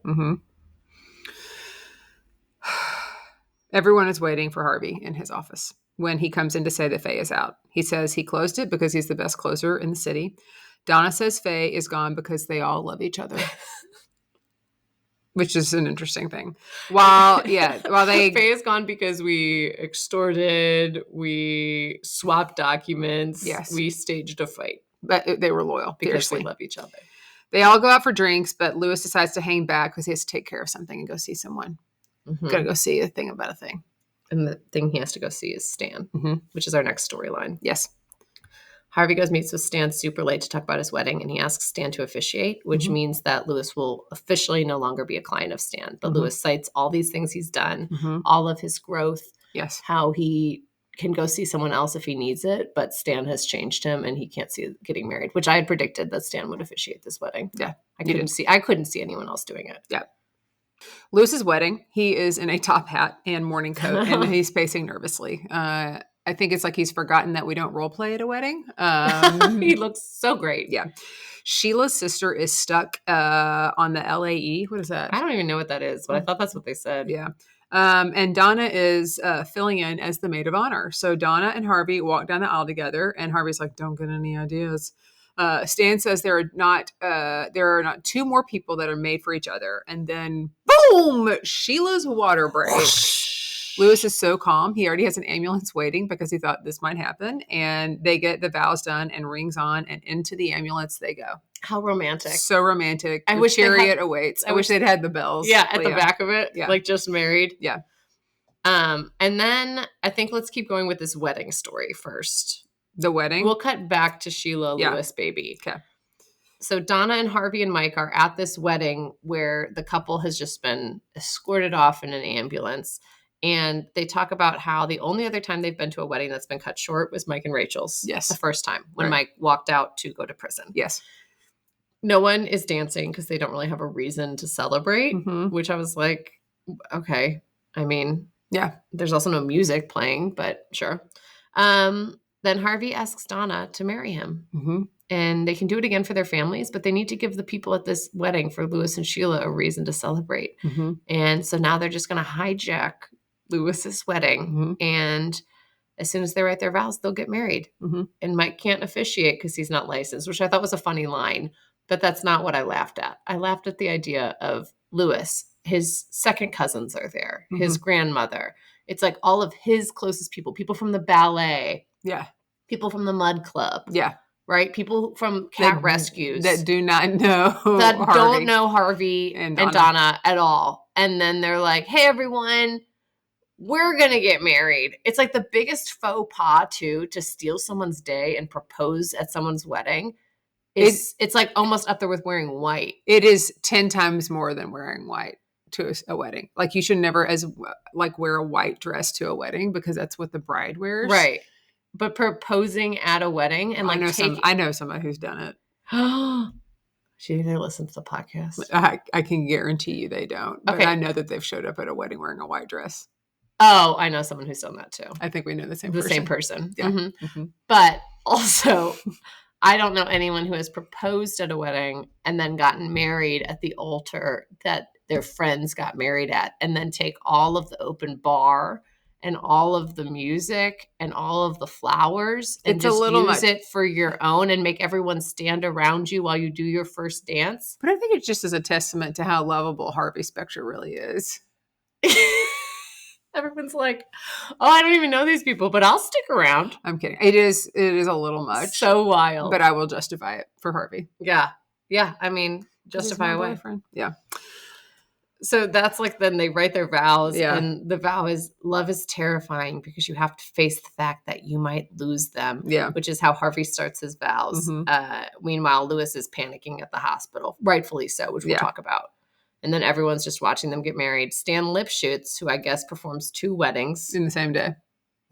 Everyone is waiting for Harvey in his office when he comes in to say that Faye is out. He says he closed it because he's the best closer in the city. Donna says Faye is gone because they all love each other. Which is an interesting thing. While they... Faye is gone because we extorted, we swapped documents, we staged a fight. But they were loyal. Because they love each other. They all go out for drinks, but Lewis decides to hang back because he has to take care of something and go see someone. Gotta go see a thing about a thing. And the thing he has to go see is Stan, which is our next storyline. Yes. Harvey meets with Stan super late to talk about his wedding, and he asks Stan to officiate, which means that Lewis will officially no longer be a client of Stan. But Lewis cites all these things he's done, all of his growth, how he can go see someone else if he needs it, but Stan has changed him, and he can't see getting married, which I had predicted that Stan would officiate this wedding. Yeah. I couldn't see anyone else doing it. Yeah. Lewis's wedding, he is in a top hat and morning coat, and he's pacing nervously. I think it's like he's forgotten that we don't role play at a wedding. He looks so great. Yeah. Sheila's sister is stuck on the LAE. What is that? I don't even know what that is, but I thought that's what they said. Yeah. And Donna is filling in as the maid of honor. So Donna and Harvey walk down the aisle together, and Harvey's like, don't get any ideas. Stan says there are not two more people that are made for each other. And then, boom, Sheila's water breaks. Lewis is so calm. He already has an ambulance waiting because he thought this might happen. And they get the vows done and rings on, and into the ambulance they go. How romantic. So romantic. I wish chariot awaits. I wish they'd had the bells. Yeah, at the back of it. Yeah. Like just married. Yeah. And then I think let's keep going with this wedding story first. The wedding? We'll cut back to Sheila Lewis, baby. Okay. So Donna and Harvey and Mike are at this wedding where the couple has just been escorted off in an ambulance. And they talk about how the only other time they've been to a wedding that's been cut short was Mike and Rachel's. Yes. The first time when Mike walked out to go to prison. Yes. No one is dancing because they don't really have a reason to celebrate, which I was like, okay. I mean, yeah. There's also no music playing, but sure. Then Harvey asks Donna to marry him. Mm-hmm. And they can do it again for their families, but they need to give the people at this wedding for Louis and Sheila a reason to celebrate. Mm-hmm. And so now they're just going to hijack Louis's wedding. Mm-hmm. And as soon as they write their vows, they'll get married. Mm-hmm. And Mike can't officiate because he's not licensed, which I thought was a funny line. But that's not what I laughed at. I laughed at the idea of Louis. His second cousins are there. Mm-hmm. His grandmother. It's like all of his closest people from the ballet. Yeah. People from the mud club. Yeah. Right? People from cat rescues. That do not know That Harvey don't know Harvey and Donna at all. And then they're like, hey, everyone, we're going to get married. It's like the biggest faux pas, too, to steal someone's day and propose at someone's wedding. It's like almost up there with wearing white. It is 10 times more than wearing white to a wedding. Like you should never wear a white dress to a wedding because that's what the bride wears. Right. But proposing at a wedding and like I know someone who's done it. They listen to the podcast. I can guarantee you they don't. But I know that they've showed up at a wedding wearing a white dress. Oh, I know someone who's done that too. I think we know the same person. Yeah. Mm-hmm. Mm-hmm. But also, I don't know anyone who has proposed at a wedding and then gotten married at the altar that their friends got married at, and then take all of the open bar and all of the music and all of the flowers and just use it for your own and make everyone stand around you while you do your first dance. But I think it's just as a testament to how lovable Harvey Specter really is. Everyone's like, oh, I don't even know these people, but I'll stick around. I'm kidding. It is a little much. So wild. But I will justify it for Harvey. Yeah. Yeah. I mean, justify away. Boyfriend. Yeah. So that's like, then they write their vows, and the vow is love is terrifying because you have to face the fact that you might lose them, which is how Harvey starts his vows. Mm-hmm. Meanwhile, Louis is panicking at the hospital, rightfully so, which we'll talk about. And then everyone's just watching them get married. Stan Lipschutz, who I guess performs 2 weddings in the same day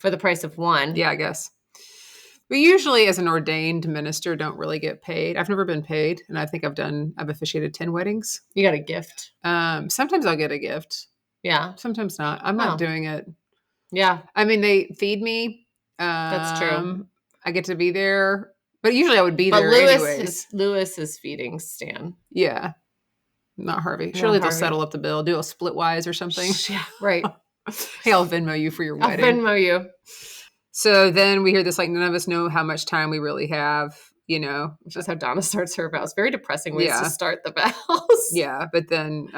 for the price of 1. Yeah, I guess. We usually, as an ordained minister, don't really get paid. I've never been paid, and I think I've officiated 10 weddings. You got a gift? Sometimes I'll get a gift. Yeah. Sometimes not. I'm not doing it. Yeah. I mean, they feed me. That's true. I get to be there, but usually I would be there anyways. Louis is feeding Stan. Yeah. Not Harvey. Surely they'll settle up the bill, do a split-wise or something. Yeah, right. Hey, I'll Venmo you for your wedding. I'll Venmo you. So then we hear this, like, none of us know how much time we really have, Which is how Donna starts her vows. Very depressing ways to start the vows. Yeah, but then...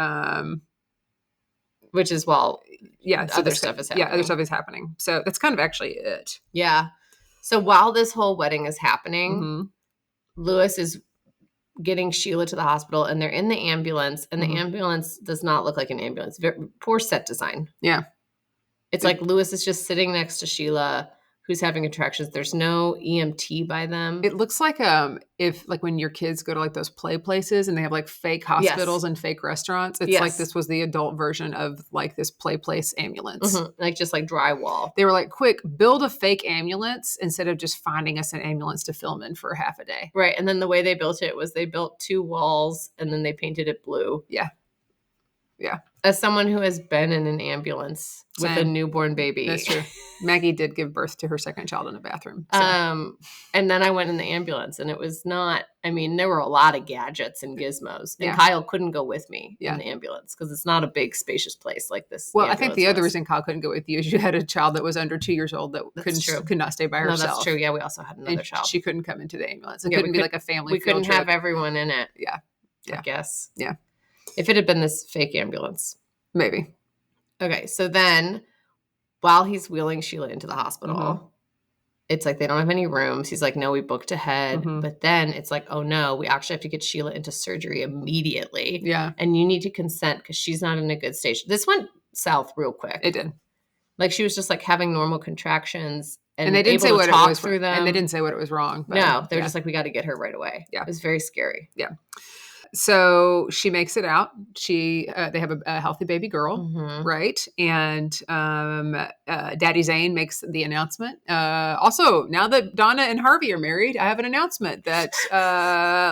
which is, so other stuff is happening. Yeah, other stuff is happening. So that's kind of actually it. Yeah. So while this whole wedding is happening, Louis is getting Sheila to the hospital, and they're in the ambulance, and the ambulance does not look like an ambulance. Very poor set design. Yeah. It's like Louis is just sitting next to Sheila, who's having contractions. There's no EMT by them. It looks like if like when your kids go to like those play places and they have like fake hospitals and fake restaurants. It's like this was the adult version of like this play place ambulance. Like just like drywall. They were like, quick, build a fake ambulance instead of just finding us an ambulance to film in for half a day. Right. And then the way they built it was they built 2 walls and then they painted it blue. Yeah. Yeah. As someone who has been in an ambulance with a newborn baby. That's true. Maggie did give birth to her second child in a bathroom. So. And then I went in the ambulance, and it was not, I mean, there were a lot of gadgets and gizmos. And Kyle couldn't go with me in the ambulance because it's not a big, spacious place like this. Well, I think the other reason Kyle couldn't go with you is you had a child that was under 2 years old that could not stay by herself. No, that's true. Yeah, we also had another child. She couldn't come into the ambulance. It couldn't be like a family We couldn't have everyone in it. Yeah. I guess. Yeah. If it had been this fake ambulance. Maybe. Okay, so then while he's wheeling Sheila into the hospital, it's like they don't have any rooms. He's like, no, we booked ahead. But then it's like, oh, no, we actually have to get Sheila into surgery immediately. Yeah. And you need to consent because she's not in a good stage. This went south real quick. It did. Like she was just like having normal contractions and they didn't able say to what talk it was through them. And they didn't say what it was wrong. But, no, they were just like, we got to get her right away. Yeah. It was very scary. Yeah. So she makes it out. They have a healthy baby girl, right? And Daddy Zane makes the announcement. Also, now that Donna and Harvey are married, I have an announcement that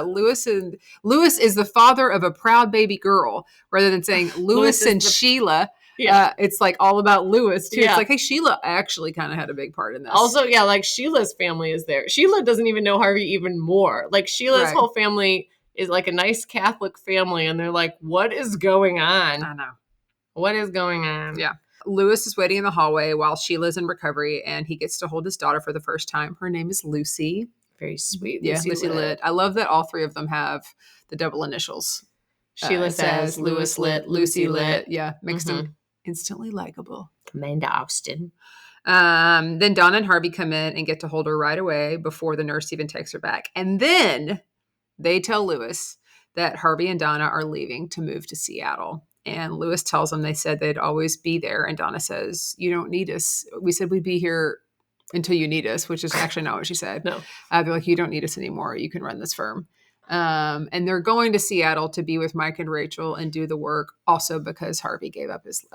Lewis is the father of a proud baby girl, rather than saying Lewis and Sheila. Yeah. It's like all about Lewis too. Yeah. It's like, hey, Sheila actually kind of had a big part in this. Also, yeah, like Sheila's family is there. Sheila doesn't even know Harvey even more. Like Sheila's whole family is like a nice Catholic family, and they're like, what is going on? I know. What is going on? Yeah. Lewis is waiting in the hallway while Sheila's in recovery, and he gets to hold his daughter for the first time. Her name is Lucy. Very sweet. Yeah, Lucy Lit. I love that all three of them have the double initials. Sheila says, Lewis Lit, Lucy Lit. Yeah, makes them instantly likable. Amanda Austin. Then Donna and Harvey come in and get to hold her right away before the nurse even takes her back. And then they tell Lewis that Harvey and Donna are leaving to move to Seattle. And Lewis tells them they said they'd always be there. And Donna says, you don't need us. We said we'd be here until you need us, which is actually not what she said. No. They're like, you don't need us anymore. You can run this firm. And they're going to Seattle to be with Mike and Rachel and do the work, also because Harvey gave up his...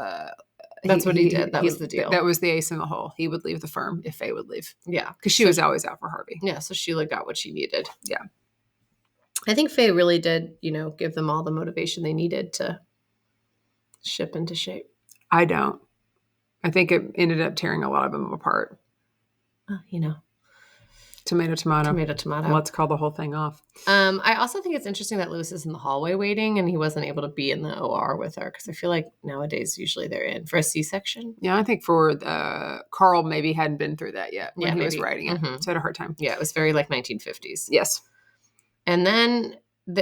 That's what he did. That was the deal. That was the ace in the hole. He would leave the firm if Faye would leave. Yeah. Because she was always out for Harvey. Yeah, so Sheila got what she needed. Yeah. I think Faye really did, give them all the motivation they needed to ship into shape. I don't. I think it ended up tearing a lot of them apart. Tomato, tomato. Tomato, tomato. Let's call the whole thing off. I also think it's interesting that Lewis is in the hallway waiting and he wasn't able to be in the OR with her, because I feel like nowadays usually they're in for a C-section. Yeah, I think for Carl maybe hadn't been through that yet when he was writing it. So I had a hard time. Yeah, it was very like 1950s. Yes. And then,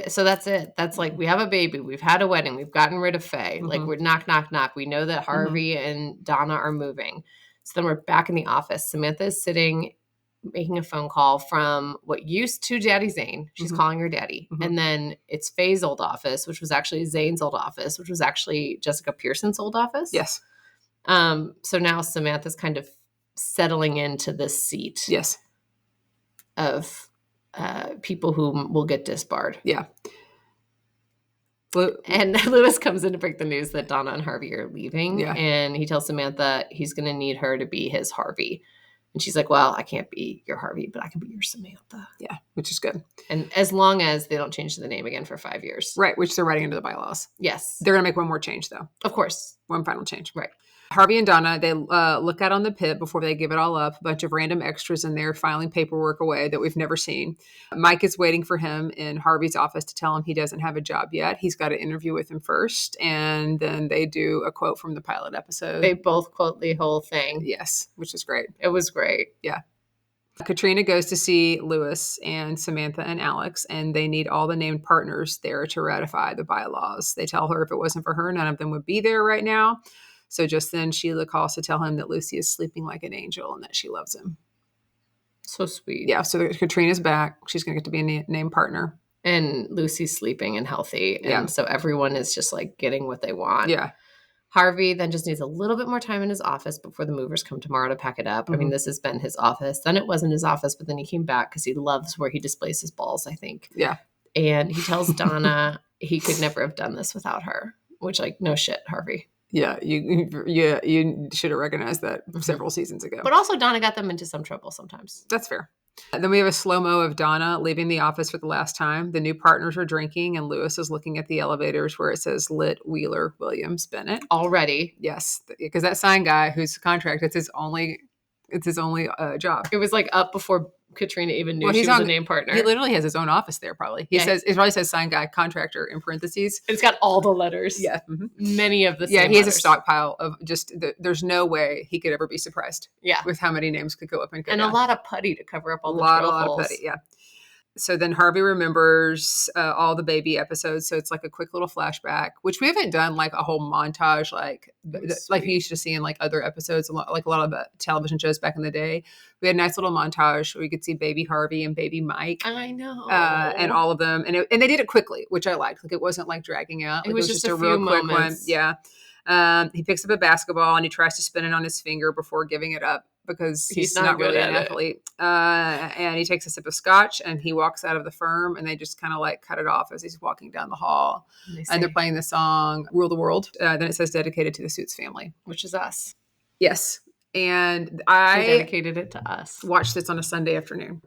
so that's it. That's like, we have a baby. We've had a wedding. We've gotten rid of Faye. Like we're knock, knock, knock. We know that Harvey and Donna are moving. So then we're back in the office. Samantha is sitting making a phone call from what used to Daddy Zane. She's calling her daddy. And then it's Faye's old office, which was actually Zane's old office, which was actually Jessica Pearson's old office. Yes. So now Samantha's kind of settling into this seat. Yes. Of people who will get disbarred. Yeah. And Lewis comes in to break the news that Donna and Harvey are leaving. Yeah. And he tells Samantha he's going to need her to be his Harvey. And she's like, well, I can't be your Harvey, but I can be your Samantha. Yeah, which is good. And as long as they don't change the name again for 5 years. Right, which they're writing into the bylaws. Yes. They're going to make one more change, though. Of course. One final change. Right. Harvey and Donna, they look out on the pit before they give it all up. A bunch of random extras in there filing paperwork away that we've never seen. Mike is waiting for him in Harvey's office to tell him he doesn't have a job yet. He's got an interview with him first. And then they do a quote from the pilot episode. They both quote the whole thing. Yes, which is great. It was great. Yeah. Katrina goes to see Lewis and Samantha and Alex, and they need all the named partners there to ratify the bylaws. They tell her if it wasn't for her, none of them would be there right now. So just then Sheila calls to tell him that Lucy is sleeping like an angel and that she loves him. So sweet. Yeah, so Katrina's back. She's going to get to be a named partner. And Lucy's sleeping and healthy. And so everyone is just like getting what they want. Yeah. Harvey then just needs a little bit more time in his office before the movers come tomorrow to pack it up. I mean, this has been his office. Then it wasn't his office, but then he came back because he loves where he displays his balls, I think. Yeah. And he tells Donna he could never have done this without her, which like, no shit, Harvey. Yeah, you should have recognized that several seasons ago. But also Donna got them into some trouble sometimes. That's fair. Then we have a slow-mo of Donna leaving the office for the last time. The new partners are drinking, and Lewis is looking at the elevators where it says Lit, Wheeler, Williams, Bennett. Already. Yes, because that sign guy who's contract, it's his only job. It was like up before Katrina even knew she was a name partner. He literally has his own office there, probably. It probably says sign guy, contractor in parentheses. It's got all the letters. Yeah. Many of the same he has letters. a stockpile of just, there's no way he could ever be surprised. Yeah. With how many names could go up and go down. And a lot of putty to cover up all the A drill lot holes. of putty, yeah. So then Harvey remembers all the baby episodes. So it's like a quick little flashback, which we haven't done like a whole montage like we used to see in like other episodes, like a lot of television shows back in the day. We had a nice little montage where you could see baby Harvey and baby Mike. I know. And all of them. And they did it quickly, which I liked. Like it wasn't like dragging out. Like, it was just a a real few quick moments. one. Yeah. He picks up a basketball and he tries to spin it on his finger before giving it up because he's not really an athlete. And he takes a sip of scotch and he walks out of the firm, and they just kind of like cut it off as he's walking down the hall. And they're playing the song Rule the World. Then it says dedicated to the Suits family. Which is us. Yes. And I dedicated it to us. Watched this on a Sunday afternoon.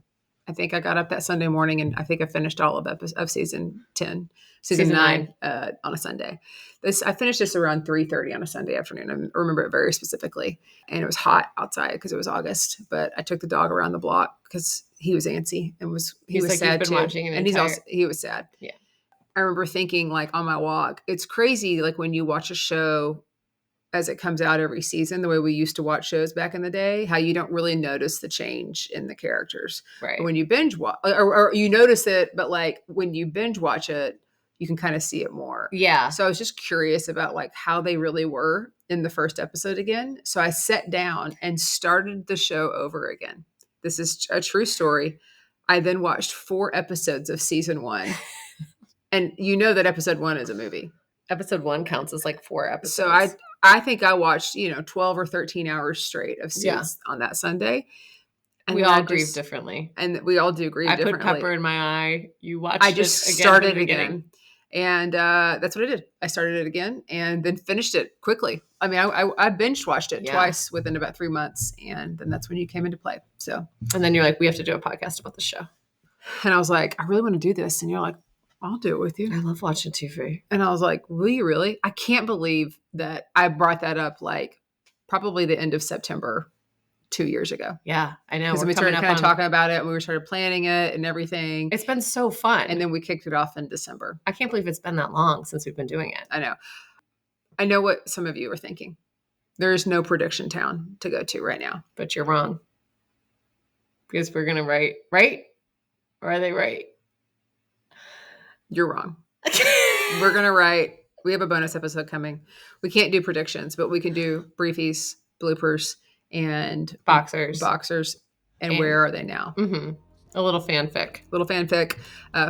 I think I got up that Sunday morning, and I think I finished all of season 9 on a Sunday. I finished this around 3:30 on a Sunday afternoon. I remember it very specifically. And it was hot outside because it was August. But I took the dog around the block because he was antsy and he was sad too. And he was sad. Yeah. I remember thinking, like, on my walk, it's crazy, like when you watch a show as it comes out every season, the way we used to watch shows back in the day, how you don't really notice the change in the characters. Right. But when you binge watch, or you notice it, but like when you binge watch it, you can kind of see it more. Yeah. So I was just curious about like how they really were in the first episode again. So I sat down and started the show over again. This is a true story. I then watched 4 episodes of season 1. And you know that episode 1 is a movie. Episode 1 counts as like 4 episodes. So I think I watched, 12 or 13 hours straight of Suits on that Sunday. And we all grieve differently. And we all do grieve differently. I put pepper in my eye. You watched I just started again. And that's what I did. I started it again and then finished it quickly. I mean, I binge watched it twice within about 3 months. And then that's when you came into play. So. And then you're like, we have to do a podcast about the show. And I was like, I really want to do this. And you're like, I'll do it with you. I love watching TV. And I was like, will you really? I can't believe that I brought that up like probably the end of September 2 years ago. Yeah, I know. Because we started kind of talking about it and we started planning it and everything. It's been so fun. And then we kicked it off in December. I can't believe it's been that long since we've been doing it. I know. I know what some of you are thinking. There is no prediction town to go to right now. But you're wrong. Because we're going to write, right? Or are they right? You're wrong. We're going to write. We have a bonus episode coming. We can't do predictions, but we can do briefies, bloopers, and boxers. And where are they now? Mm-hmm. A little fanfic.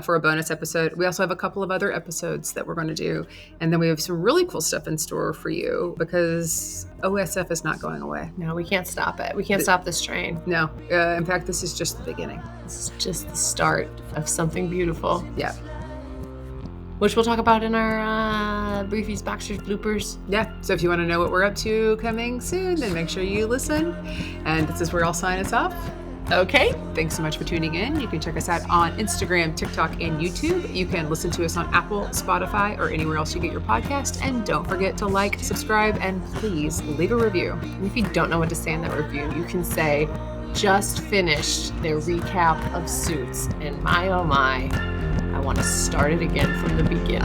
For a bonus episode. We also have a couple of other episodes that we're going to do. And then we have some really cool stuff in store for you because OSF is not going away. No, we can't stop it. We can't stop this train. No. In fact, this is just the beginning. This is just the start of something beautiful. Yeah. Which we'll talk about in our briefies, boxers, bloopers. Yeah. So if you want to know what we're up to coming soon, then make sure you listen. And this is where I'll sign us off. Okay. Thanks so much for tuning in. You can check us out on Instagram, TikTok, and YouTube. You can listen to us on Apple, Spotify, or anywhere else you get your podcast. And don't forget to like, subscribe, and please leave a review. And if you don't know what to say in that review, you can say, just finished their recap of Suits. And my, oh my, I want to start it again from the beginning.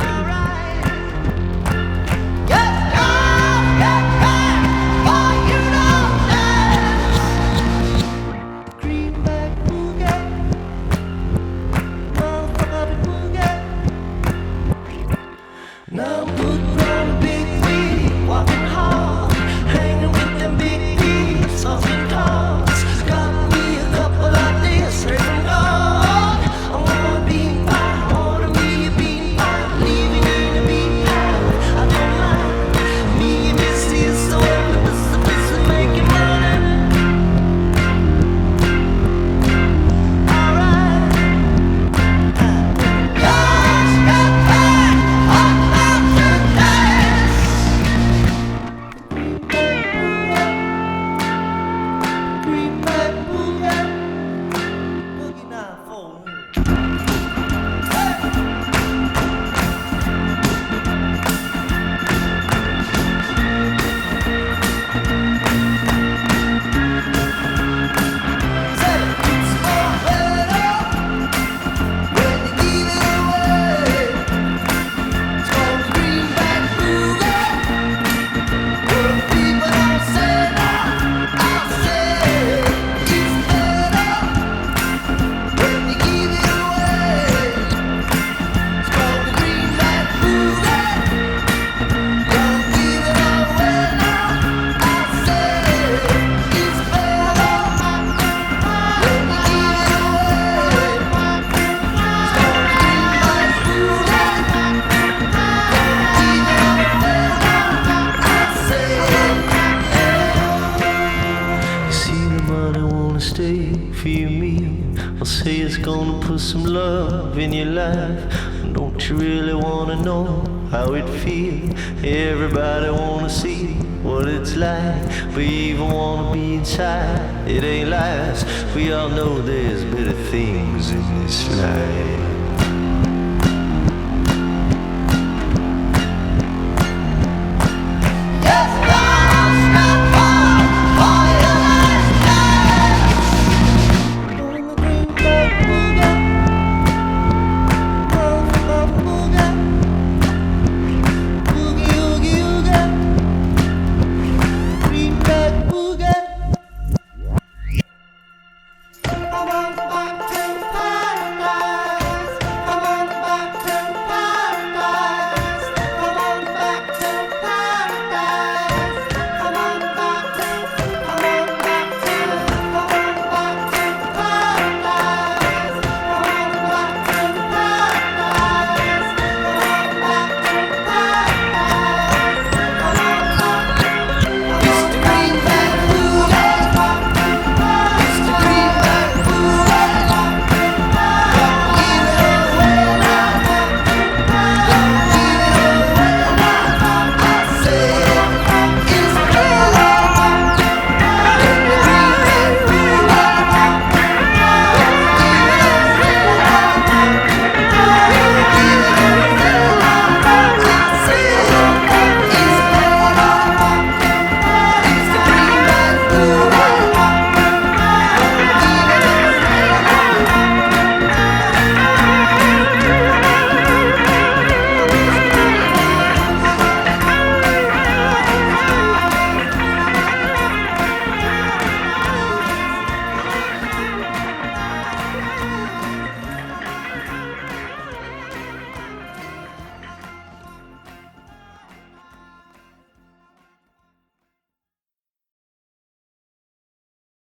some love in your life? Don't you really wanna know how it feels? Everybody wanna see what it's like, but you even wanna be inside. It ain't lies, we all know there's better things in this life.